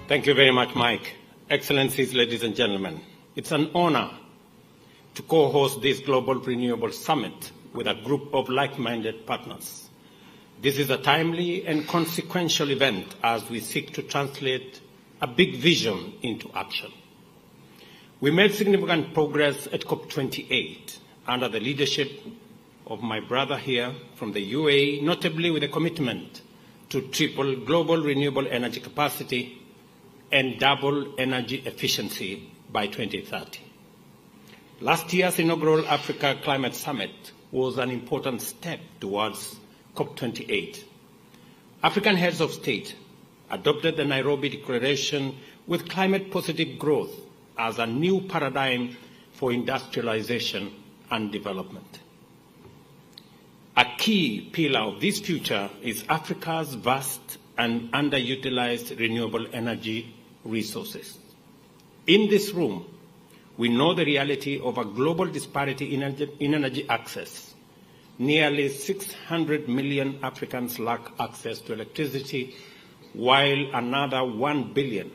Thank you very much, Mike. Excellencies, ladies and gentlemen, it's an honor to co-host this Global Renewables Summit with a group of like-minded partners. This is a timely and consequential event as we seek to translate a big vision into action. We made significant progress at COP28 under the leadership of my brother here from the UAE, notably with a commitment to triple global renewable energy capacity and double energy efficiency by 2030. Last year's inaugural Africa Climate Summit was an important step towards COP28. African heads of state adopted the Nairobi Declaration with climate-positive growth as a new paradigm for industrialization and development. A key pillar of this future is Africa's vast and underutilized renewable energy resources. In this room, we know the reality of a global disparity in energy access. Nearly 600 million Africans lack access to electricity, while another 1 billion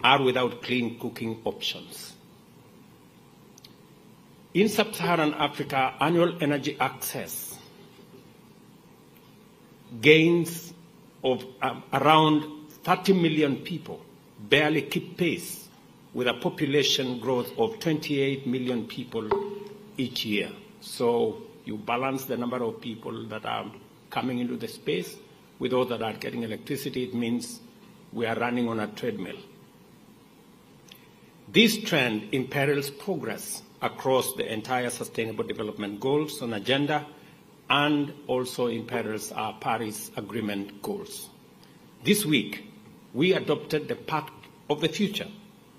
are without clean cooking options. In sub-Saharan Africa, annual energy access gains of around 30 million people barely keep pace with a population growth of 28 million people each year. So you balance the number of people that are coming into the space with those that are getting electricity, it means we are running on a treadmill. This trend imperils progress across the entire Sustainable Development Goals on agenda and also imperils our Paris Agreement goals. This week, we adopted the Pact of the Future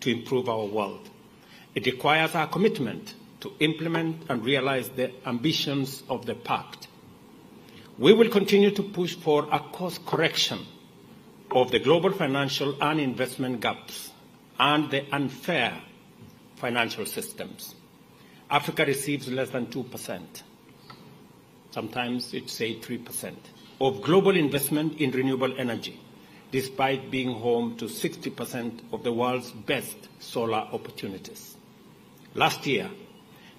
to improve our world. It requires our commitment to implement and realize the ambitions of the Pact. We will continue to push for a course correction of the global financial and investment gaps and the unfair financial systems. Africa receives less than 2%, sometimes it's say 3%, of global investment in renewable energy, despite being home to 60% of the world's best solar opportunities. Last year,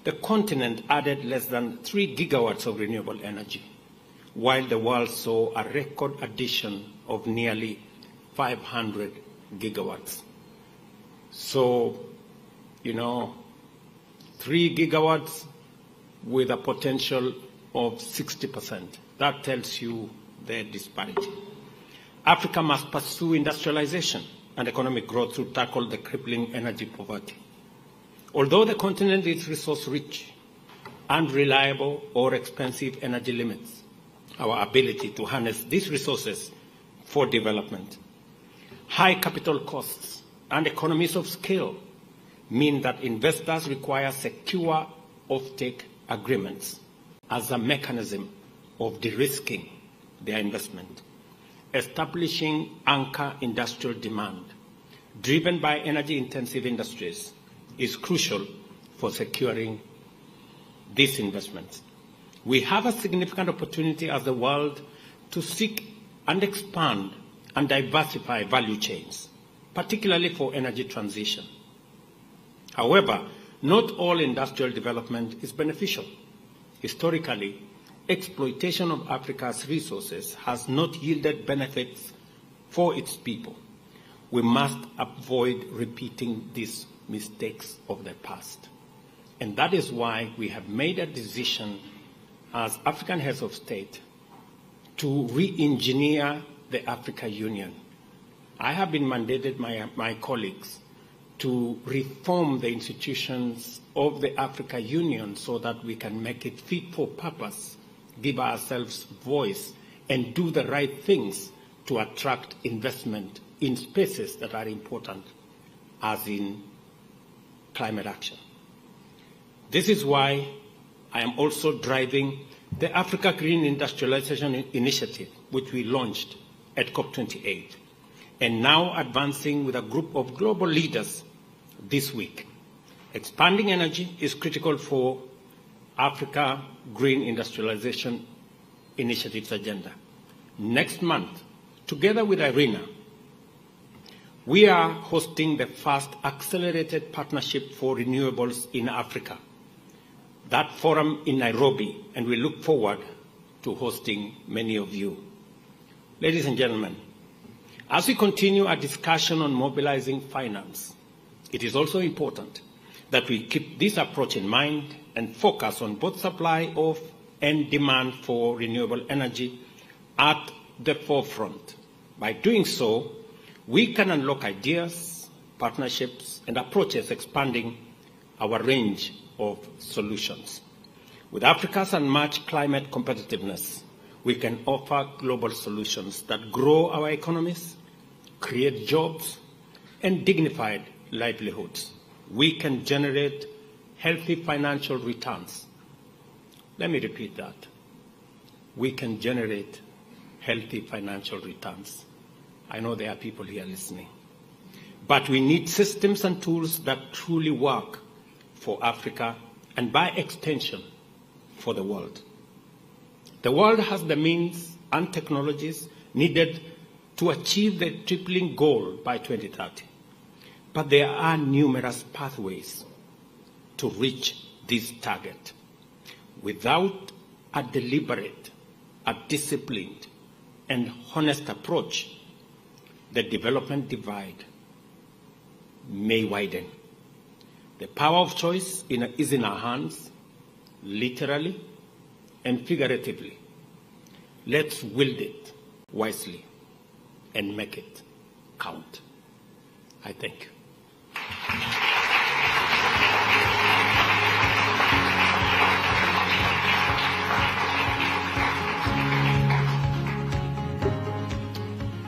the continent added less than 3 gigawatts of renewable energy, while the world saw a record addition of nearly 500 gigawatts. So, 3 gigawatts with a potential of 60%. That tells you the disparity. Africa must pursue industrialization and economic growth to tackle the crippling energy poverty. Although the continent is resource-rich, unreliable or expensive energy limits our ability to harness these resources for development. High capital costs and economies of scale mean that investors require secure offtake agreements as a mechanism of de-risking their investment. Establishing anchor industrial demand, driven by energy-intensive industries, is crucial for securing these investments. We have a significant opportunity as the world to seek and expand and diversify value chains, particularly for energy transition. However, not all industrial development is beneficial. Historically, exploitation of Africa's resources has not yielded benefits for its people. We must avoid repeating these mistakes of the past. And that is why we have made a decision as African heads of state to re-engineer the Africa Union. I have been mandated by my colleagues to reform the institutions of the Africa Union so that we can make it fit for purpose, give ourselves voice, and do the right things to attract investment in spaces that are important, as in climate action. This is why I am also driving the Africa Green Industrialization Initiative, which we launched at COP28, and now advancing with a group of global leaders this week. Expanding energy is critical for Africa Green Industrialization Initiative's agenda. Next month, together with IRENA, We are hosting the first accelerated partnership for renewables in Africa. That forum in Nairobi, and we look forward to hosting many of you. Ladies and gentlemen, as we continue our discussion on mobilizing finance, it is also important that we keep this approach in mind and focus on both supply of and demand for renewable energy at the forefront. By doing so, we can unlock ideas, partnerships, and approaches expanding our range of solutions. With Africa's unmatched climate competitiveness, we can offer global solutions that grow our economies, create jobs, and dignified livelihoods. We can generate healthy financial returns. Let me repeat that. We can generate healthy financial returns. I know there are people here listening. But we need systems and tools that truly work for Africa and, by extension, for the world. The world has the means and technologies needed to achieve the tripling goal by 2030. But there are numerous pathways to reach this target. Without a deliberate, a disciplined, and honest approach, the development divide may widen. The power of choice is in our hands, literally and figuratively. Let's wield it wisely and make it count. I thank you.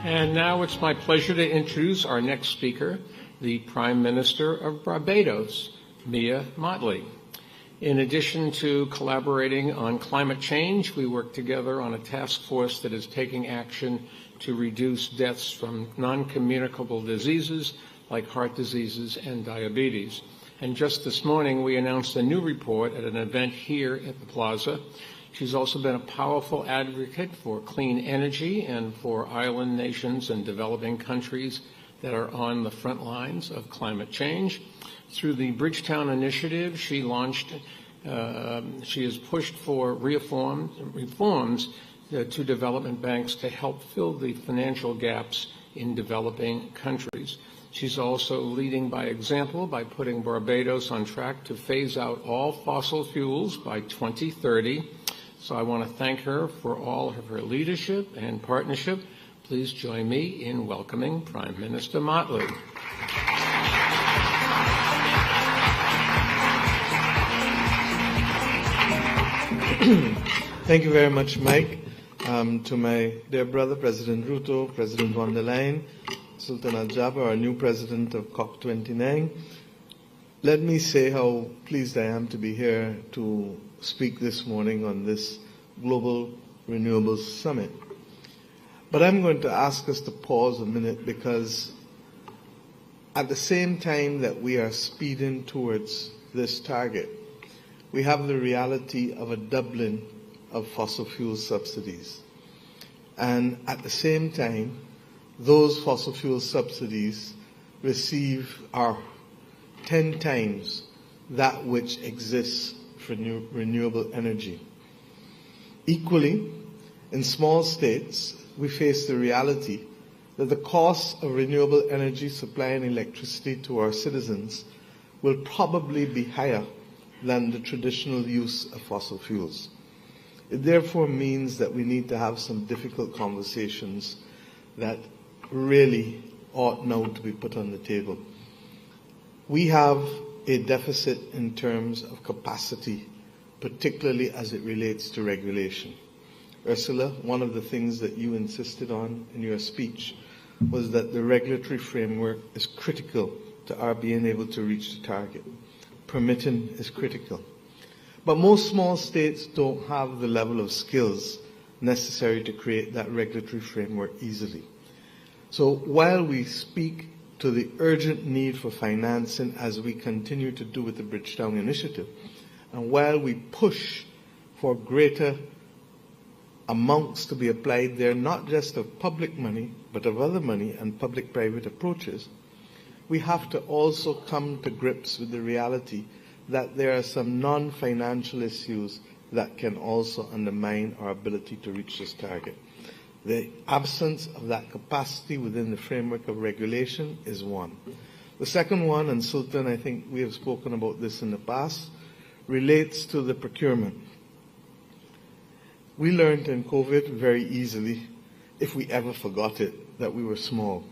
And now it's my pleasure to introduce our next speaker, the Prime Minister of Barbados, PM Mottley. In addition to collaborating on climate change, we work together on a task force that is taking action to reduce deaths from non-communicable diseases like heart diseases and diabetes. And just this morning, we announced a new report at an event here at the Plaza. She's also been a powerful advocate for clean energy and for island nations and developing countries that are on the front lines of climate change. Through the Bridgetown Initiative, she has pushed for reforms to development banks to help fill the financial gaps in developing countries. She's also leading by example by putting Barbados on track to phase out all fossil fuels by 2030. So I want to thank her for all of her leadership and partnership. Please join me in welcoming Prime Minister Mottley. Thank you very much, Mike. To my dear brother, President Ruto, President von der Leyen, Sultan Al-Jaber, our new president of COP29, let me say how pleased I am to be here to speak this morning on this Global Renewables Summit. But I'm going to ask us to pause a minute, because at the same time that we are speeding towards this target, we have the reality of a doubling of fossil fuel subsidies. And at the same time, those fossil fuel subsidies are 10 times that which exists for renewable energy. Equally, in small states, we face the reality that the cost of renewable energy supply and electricity to our citizens will probably be higher than the traditional use of fossil fuels. It therefore means that we need to have some difficult conversations that really ought now to be put on the table. We have a deficit in terms of capacity, particularly as it relates to regulation. Ursula, one of the things that you insisted on in your speech was that the regulatory framework is critical to our being able to reach the target. Permitting is critical. But most small states don't have the level of skills necessary to create that regulatory framework easily. So while we speak to the urgent need for financing, as we continue to do with the Bridgetown Initiative, and while we push for greater amounts to be applied there, not just of public money, but of other money and public-private approaches, we have to also come to grips with the reality that there are some non-financial issues that can also undermine our ability to reach this target. The absence of that capacity within the framework of regulation is one. The second one, and Sultan, I think we have spoken about this in the past, relates to the procurement. We learned in COVID very easily, if we ever forgot it, that we were small.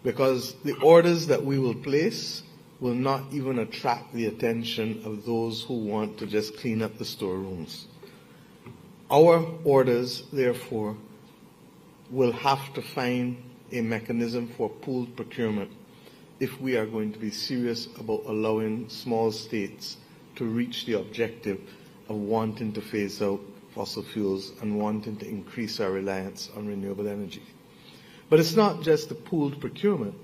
Because the orders that we will place will not even attract the attention of those who want to just clean up the storerooms. Our orders, therefore, will have to find a mechanism for pooled procurement if we are going to be serious about allowing small states to reach the objective of wanting to phase out fossil fuels and wanting to increase our reliance on renewable energy. But it's not just the pooled procurement.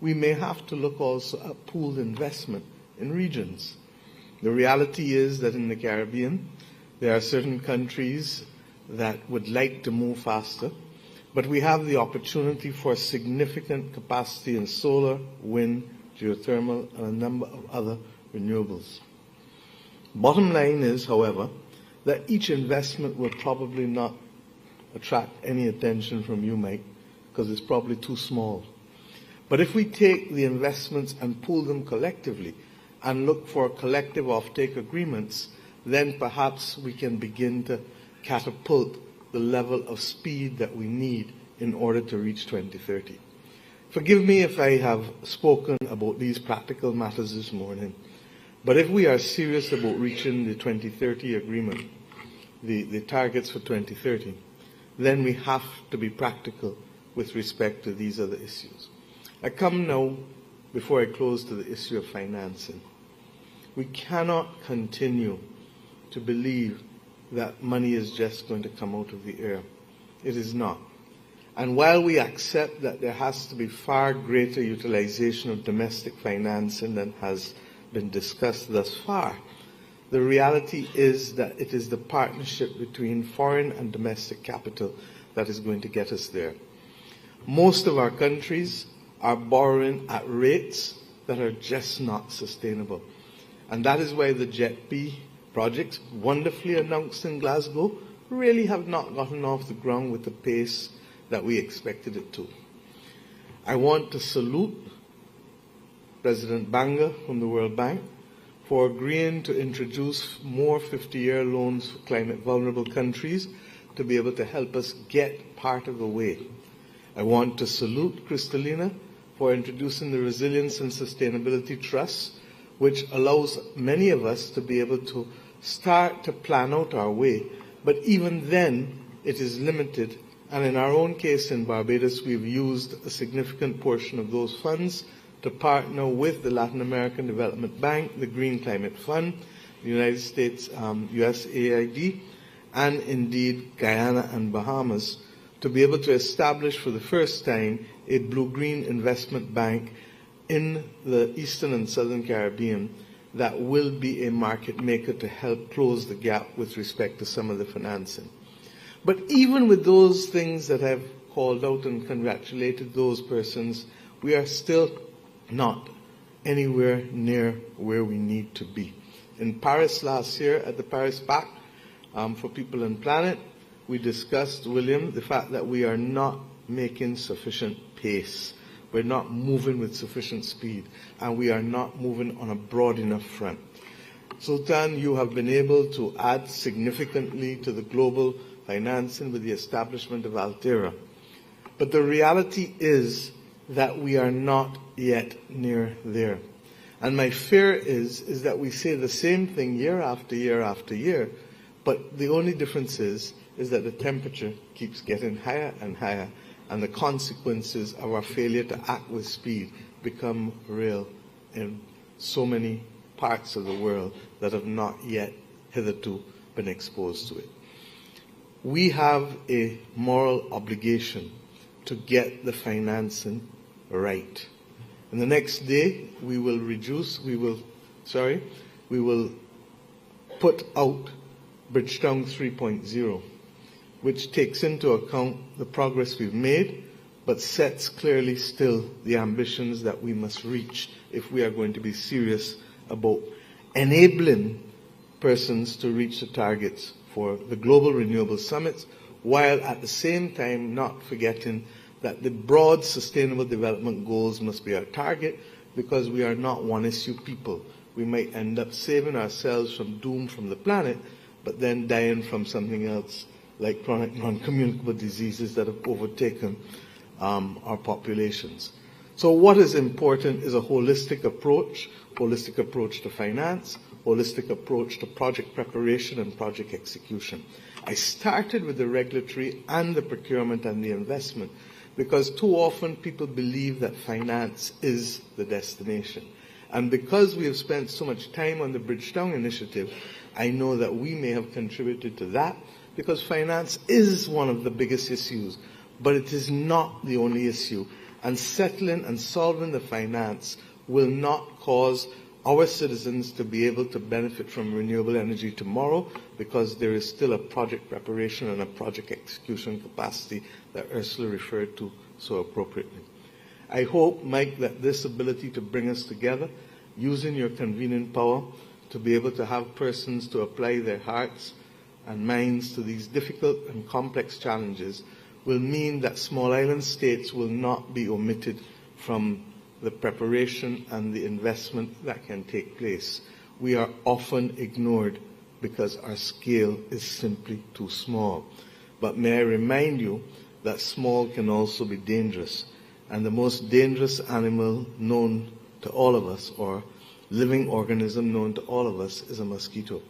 We may have to look also at pooled investment in regions. The reality is that in the Caribbean, there are certain countries that would like to move faster, but we have the opportunity for significant capacity in solar, wind, geothermal, and a number of other renewables. Bottom line is, however, that each investment will probably not attract any attention from you, Mike, because it's probably too small. But if we take the investments and pool them collectively and look for collective offtake agreements, then perhaps we can begin to catapult the level of speed that we need in order to reach 2030. Forgive me if I have spoken about these practical matters this morning, but if we are serious about reaching the 2030 agreement, the targets for 2030, then we have to be practical with respect to these other issues. I come now, before I close, to the issue of financing. We cannot continue to believe that money is just going to come out of the air. It is not. And while we accept that there has to be far greater utilization of domestic financing than has been discussed thus far, the reality is that it is the partnership between foreign and domestic capital that is going to get us there. Most of our countries are borrowing at rates that are just not sustainable. And that is why the JETB projects, wonderfully announced in Glasgow, really have not gotten off the ground with the pace that we expected it to. I want to salute President Banga from the World Bank for agreeing to introduce more 50-year loans for climate vulnerable countries to be able to help us get part of the way. I want to salute Kristalina for introducing the Resilience and Sustainability Trust, which allows many of us to be able to start to plan out our way. But even then, it is limited. And in our own case in Barbados, we've used a significant portion of those funds to partner with the Latin American Development Bank, the Green Climate Fund, the United States USAID, and indeed Guyana and Bahamas, to be able to establish for the first time a blue-green investment bank in the Eastern and Southern Caribbean that will be a market maker to help close the gap with respect to some of the financing. But even with those things that I've called out and congratulated those persons, we are still not anywhere near where we need to be. In Paris last year at the Paris Pact for People and Planet, we discussed, William, the fact that we are not making sufficient pace. We're not moving with sufficient speed, and we are not moving on a broad enough front. Sultan, you have been able to add significantly to the global financing with the establishment of Altera. But the reality is that we are not yet near there. And my fear is that we say the same thing year after year after year, but the only difference is that the temperature keeps getting higher and higher, and the consequences of our failure to act with speed become real in so many parts of the world that have not yet hitherto been exposed to it. We have a moral obligation to get the financing right. And the next day, we will put out Bridgetown 3.0. which takes into account the progress we've made, but sets clearly still the ambitions that we must reach if we are going to be serious about enabling persons to reach the targets for the Global Renewables Summits, while at the same time not forgetting that the broad sustainable development goals must be our target, because we are not one-issue people. We might end up saving ourselves from doom from the planet, but then dying from something else, like chronic non-communicable diseases that have overtaken our populations. So what is important is a holistic approach to finance, holistic approach to project preparation and project execution. I started with the regulatory and the procurement and the investment because too often people believe that finance is the destination. And because we have spent so much time on the Bridgetown Initiative, I know that we may have contributed to that, because finance is one of the biggest issues, but it is not the only issue. And settling and solving the finance will not cause our citizens to be able to benefit from renewable energy tomorrow, because there is still a project preparation and a project execution capacity that Ursula referred to so appropriately. I hope, Mike, that this ability to bring us together, using your convening power to be able to have persons to apply their hearts and minds to these difficult and complex challenges, will mean that small island states will not be omitted from the preparation and the investment that can take place. We are often ignored because our scale is simply too small. But may I remind you that small can also be dangerous. And the most dangerous animal known to all of us, or living organism known to all of us, is a mosquito.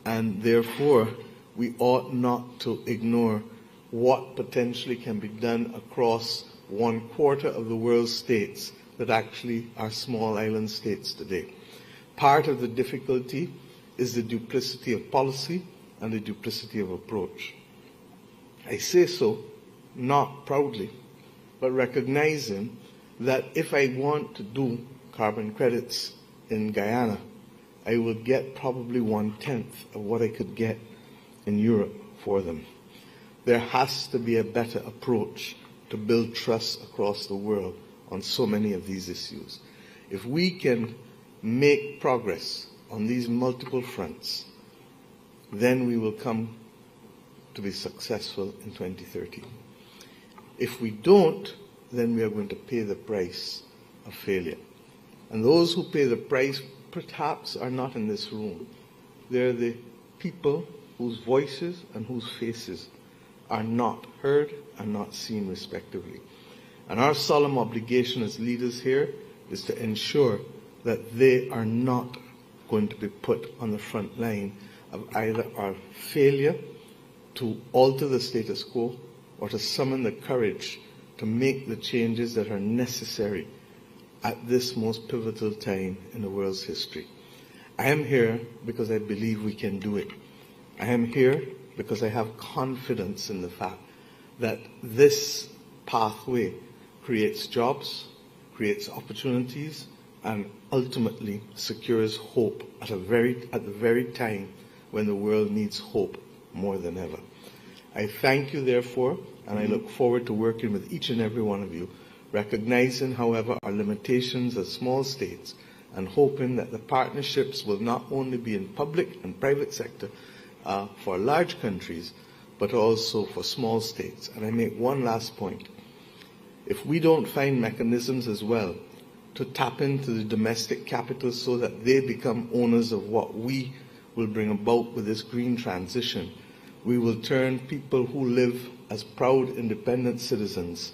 And therefore, we ought not to ignore what potentially can be done across 1/4 of the world's states that actually are small island states today. Part of the difficulty is the duplicity of policy and the duplicity of approach. I say so not proudly, but recognizing that if I want to do carbon credits in Guyana, I will get probably 1/10 of what I could get in Europe for them. There has to be a better approach to build trust across the world on so many of these issues. If we can make progress on these multiple fronts, then we will come to be successful in 2030. If we don't, then we are going to pay the price of failure. And those who pay the price perhaps are not in this room. They're the people whose voices and whose faces are not heard and not seen respectively. And our solemn obligation as leaders here is to ensure that they are not going to be put on the front line of either our failure to alter the status quo or to summon the courage to make the changes that are necessary at this most pivotal time in the world's history. I am here because I believe we can do it. I am here because I have confidence in the fact that this pathway creates jobs, creates opportunities, and ultimately secures hope at the very time when the world needs hope more than ever. I thank you, therefore, and I look forward to working with each and every one of you, recognizing, however, our limitations as small states, and hoping that the partnerships will not only be in public and private sector for large countries, but also for small states. And I make one last point. If we don't find mechanisms as well to tap into the domestic capital so that they become owners of what we will bring about with this green transition, we will turn people who live as proud, independent citizens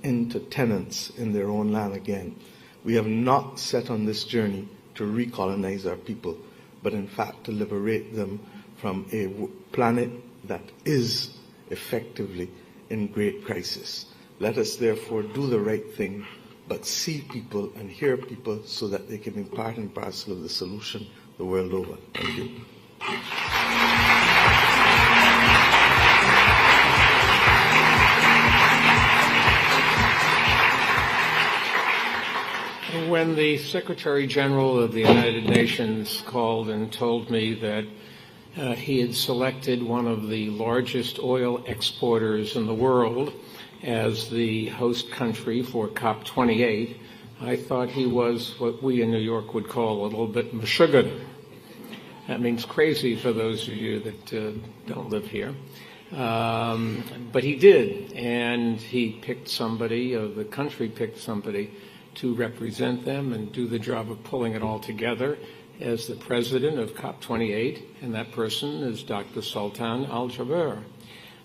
into tenants in their own land again. We have not set on this journey to recolonize our people, but in fact to liberate them from a planet that is effectively in great crisis. Let us therefore do the right thing, but see people and hear people so that they can be part and parcel of the solution the world over. Thank you. When the Secretary General of the United Nations called and told me that He had selected one of the largest oil exporters in the world as the host country for COP28. I thought he was what we in New York would call a little bit meshuggah. That means crazy for those of you that don't live here. But he did, and he picked somebody, the country picked somebody to represent them and do the job of pulling it all together as the president of COP28, and that person is Dr. Sultan Al Jaber.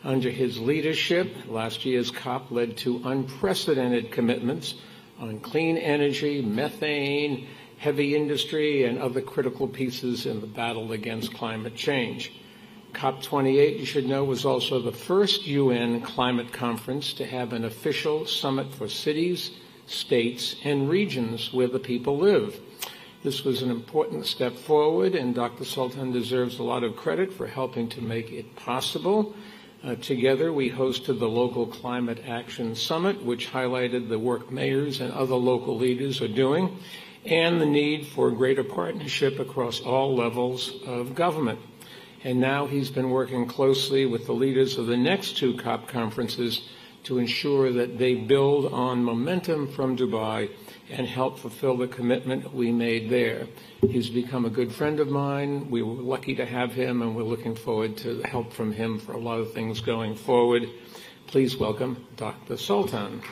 Under his leadership, last year's COP led to unprecedented commitments on clean energy, methane, heavy industry, and other critical pieces in the battle against climate change. COP28, you should know, was also the first UN climate conference to have an official summit for cities, states, and regions where the people live. This was an important step forward, and Dr. Sultan deserves a lot of credit for helping to make it possible. Together, we hosted the Local Climate Action Summit, which highlighted the work mayors and other local leaders are doing, and the need for greater partnership across all levels of government. And now he's been working closely with the leaders of the next two COP conferences to ensure that they build on momentum from Dubai and help fulfill the commitment we made there. He's become a good friend of mine. We were lucky to have him, and we're looking forward to help from him for a lot of things going forward. Please welcome Dr. Sultan.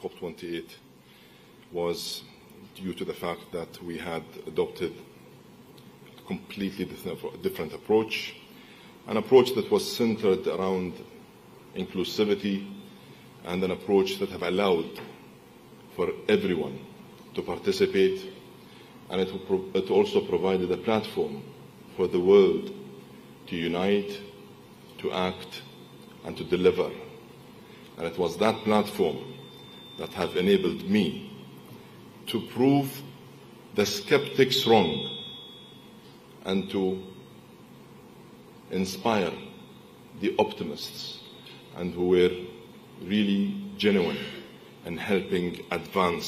COP28 was due to the fact that we had adopted a completely different approach, an approach that was centered around inclusivity, and an approach that have allowed for everyone to participate, and it also provided a platform for the world to unite, to act, and to deliver. And it was that platform that have enabled me to prove the skeptics wrong and to inspire the optimists and who were really genuine in helping advance